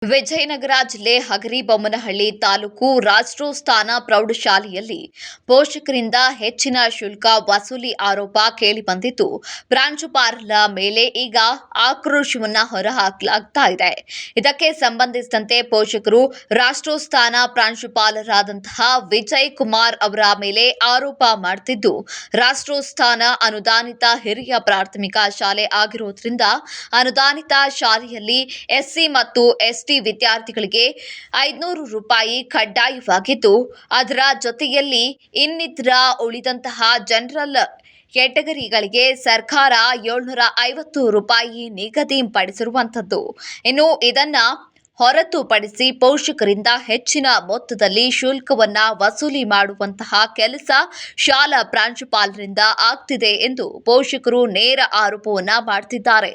ವಿಜಯನಗರ ಜಿಲ್ಲೆ ಹಗರಿಬೊಮ್ಮನಹಳ್ಳಿ ತಾಲೂಕು ರಾಷ್ಟ್ರೋತ್ಥಾನ ಪ್ರೌಢಶಾಲೆಯಲ್ಲಿ ಪೋಷಕರಿಂದ ಹೆಚ್ಚಿನ ಶುಲ್ಕ ವಸೂಲಿ ಆರೋಪ ಕೇಳಿಬಂದಿದ್ದು, ಪ್ರಾಂಶುಪಾಲರ ಮೇಲೆ ಈಗ ಆಕ್ರೋಶವನ್ನು ಹೊರಹಾಕಲಾಗ್ತಾ ಇದೆ. ಇದಕ್ಕೆ ಸಂಬಂಧಿಸಿದಂತೆ ಪೋಷಕರು ರಾಷ್ಟ್ರೋತ್ಥಾನ ಪ್ರಾಂಶುಪಾಲರಾದಂತಹ ವಿಜಯ್ ಕುಮಾರ್ ಅವರ ಮೇಲೆ ಆರೋಪ ಮಾಡುತ್ತಿದ್ದು, ರಾಷ್ಟ್ರೋತ್ಥಾನ ಅನುದಾನಿತ ಹಿರಿಯ ಪ್ರಾಥಮಿಕ ಶಾಲೆ ಆಗಿರುವುದರಿಂದ ಅನುದಾನಿತ ಶಾಲೆಯಲ್ಲಿ ಎಸ್ಸಿ ಮತ್ತು ಎಸ್ಟಿ ವಿದ್ಯಾರ್ಥಿಗಳಿಗೆ 500 ರೂಪಾಯಿ ಕಡ್ಡಾಯವಾಗಿದ್ದು, ಅದರ ಜೊತೆಯಲ್ಲಿ ಇನ್ನಿತರ ಉಳಿದಂತಹ ಜನರಲ್ ಕ್ಯಾಟಗರಿಗಳಿಗೆ ಸರ್ಕಾರ 750 ರೂಪಾಯಿ ನಿಗದಿಪಡಿಸಿರುವಂಥದ್ದು. ಇನ್ನು ಇದನ್ನ ಹೊರತುಪಡಿಸಿ ಪೋಷಕರಿಂದ ಹೆಚ್ಚಿನ ಮೊತ್ತದಲ್ಲಿ ಶುಲ್ಕವನ್ನ ವಸೂಲಿ ಮಾಡುವಂತಹ ಕೆಲಸ ಶಾಲಾ ಪ್ರಾಂಶುಪಾಲರಿಂದ ಆಗ್ತಿದೆ ಎಂದು ಪೋಷಕರು ನೇರ ಆರೋಪವನ್ನ ಮಾಡುತ್ತಿದ್ದಾರೆ.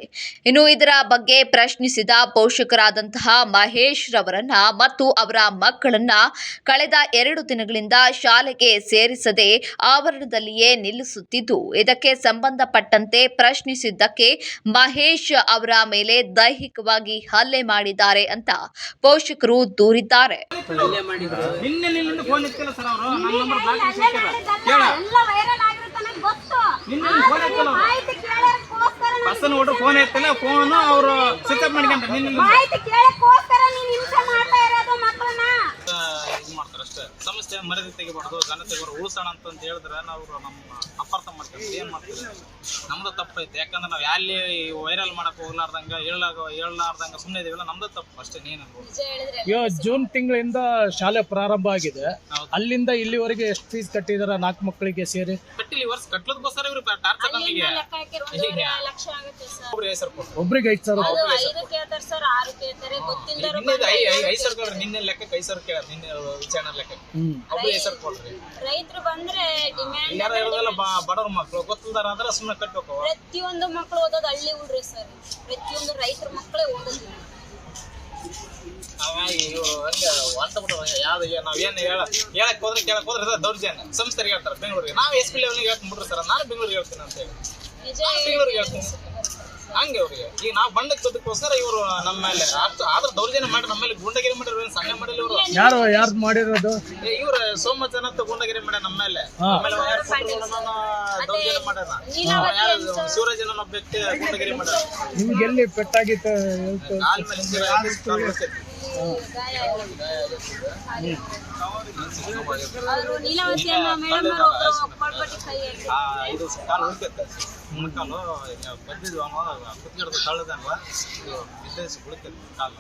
ಇನ್ನು ಇದರ ಬಗ್ಗೆ ಪ್ರಶ್ನಿಸಿದ ಪೋಷಕರಾದಂತಹ ಮಹೇಶ್ ರವರನ್ನ ಮತ್ತು ಅವರ ಮಕ್ಕಳನ್ನ ಕಳೆದ 2 ದಿನಗಳಿಂದ ಶಾಲೆಗೆ ಸೇರಿಸದೆ ಆವರಣದಲ್ಲಿಯೇ ನಿಲ್ಲಿಸುತ್ತಿದ್ದು, ಇದಕ್ಕೆ ಸಂಬಂಧಪಟ್ಟಂತೆ ಪ್ರಶ್ನಿಸಿದ್ದಕ್ಕೆ ಮಹೇಶ್ ಅವರ ಮೇಲೆ ದೈಹಿಕವಾಗಿ ಹಲ್ಲೆ ಮಾಡಿದ್ದಾರೆ ಅಂತ ಪೋಷಕರು ದೂರಿದ್ದಾರೆ. ಸಮಸ್ಯೆ ಮರದಿ ತೆಗಿಬಾರ್ದು, ಜನ ತೆಗಿಬಾರ್ದು, ಉಳಿಸೋಣ ಅಂತ ಹೇಳಿದ್ರೆ ನಾವು ನಮ್ಮ ಅಪಾರ್ಥ ಮಾಡ್ತೀವಿ. ಏನು ಮಾಡ್ತೀವಿ, ನಮ್ದು ತಪ್ಪೈತೆ. ಯಾಕಂದ್ರೆ ನಾವು ಅಲ್ಲಿ ವೈರಲ್ ಮಾಡಕ್ಕೆ ಹೋಗ್ಲಾರ್ದಂಗ ಹೇಳಲಾರ್ದಂಗ ಸುಮ್ಮನೆ ಇದೀವಲ್ಲ, ನಮ್ದು ತಪ್ಪು ಅಷ್ಟೇ. ಜೂನ್ ತಿಂಗಳಿಂದ ಶಾಲೆ ಪ್ರಾರಂಭ ಆಗಿದೆ. ಅಲ್ಲಿಂದ ಇಲ್ಲಿವರೆಗೆ ಎಷ್ಟು ಫೀಸ್ ಕಟ್ಟಿದಾರ 4 ಮಕ್ಕಳಿಗೆ ಸೇರಿ? ಕಟ್ಟಿಲಿ ವರ್ಷ ಕಟ್ಲದಕ್ಕೋಸ್ಕರ ಇವ್ರು ಟಾರ್ಚರ್ ನಮಗೆ. ಒಬ್ರಿಗೆ 5,000 ನಿನ್ನೆ ಲೆಕ್ಕಕ್ಕೆ 5,000 ಕೇಳ. ನಿನ್ನೆ ವಿಚಾರಣೆ ಲೆಕ್ಕ ಹೆಸರು ಕೊಡ್ರಿ. ರೈತರು ಬಂದ್ರೆ ಬಡವ್ರ ಮಕ್ಕಳು ಗೊತ್ತಿಲ್ದಾರ ಆದ್ರೆ ಸುಮ್ಮನೆ ಕಟ್ಬೇಕು. ಪ್ರತಿಯೊಂದು ಮಕ್ಕಳು ಓದೋದು ಹಳ್ಳಿ ಹುಡ್ರಿ ಸರ್. ಪ್ರತಿಯೊಂದು ರೈತರ ಮಕ್ಕಳೇ ಓದೋದಿಲ್ಲ. ನಾವೇನು ಹೇಳಕ್ ಹೋದ್ರೆ ಕೇಳಕ್ ಹೋದ್ರೆ ದೌರ್ಜನ್ಯ ಸಂಸ್ಥೆಗೆ ಹೇಳ್ತಾರೆ ಬೆಂಗಳೂರಿಗೆ. ನಾವು SP ಲೆವೆಲ್ಗೆ ಹೇಳ್ತೀನಿ ಬಿಡ್ರಿ ಸರ್, ನಾನು ಬೆಂಗಳೂರಿಗೆ ಹೇಳ್ತೀನಿ ಅಂತ ಹೇಳಿ ಬೆಂಗಳೂರಿಗೆ ಹೇಳ್ತೀನಿ. ಹಂಗೆ ಅವ್ರಿಗೆ ಈಗ ನಾವು ಬಂಡಕ್ಕೆ ಬದಕ್ಕೋಸ್ಕರ ಇವರು ನಮ್ಮ ಮೇಲೆ ಆದ್ರೆ ದೌರ್ಜನ್ಯ ಮಾಡಿ ನಮ್ಮ ಮೇಲೆ ಗುಂಡಗಿರಿ ಮಾಡಿರೋ ಸಣ್ಣ ಮಾಡಿಲ್ಲ. ಇವರು ಯಾರು ಮಾಡಿರೋದು? ಇವ್ರ ಸೋಮಚನ ಅಂತ ಗುಂಡಗಿರಿ ಮಾಡ ನಮ್ಮ ಮೇಲೆ ದೌರ್ಜನ್ಯ ಮಾಡ್ಯಾರ. ಶಿವರಾಜನ ಒಬ್ಬ ವ್ಯಕ್ತಿ ಗುಂಡಗಿರಿ ಮಾಡ್ಯಾರ. ನಿಮ್ಗೆ ಎಲ್ಲಿ ಪೆಟ್ಟಾಗಿತ್ತು? ಕಾಲ್ ಮೇಲೆ ಇದು ಕಾಲು ಉಳಿತೈತೆ. ಮುಣಕಾಲು ಬದ್ದಿದ್ವು ಕುತ್ತಿಗೆ ತಳ್ಳದಲ್ವ, ಇದು ಬಿದ್ದೇಸಿ ಉಳಿತೈತೆ ಕಾಲು.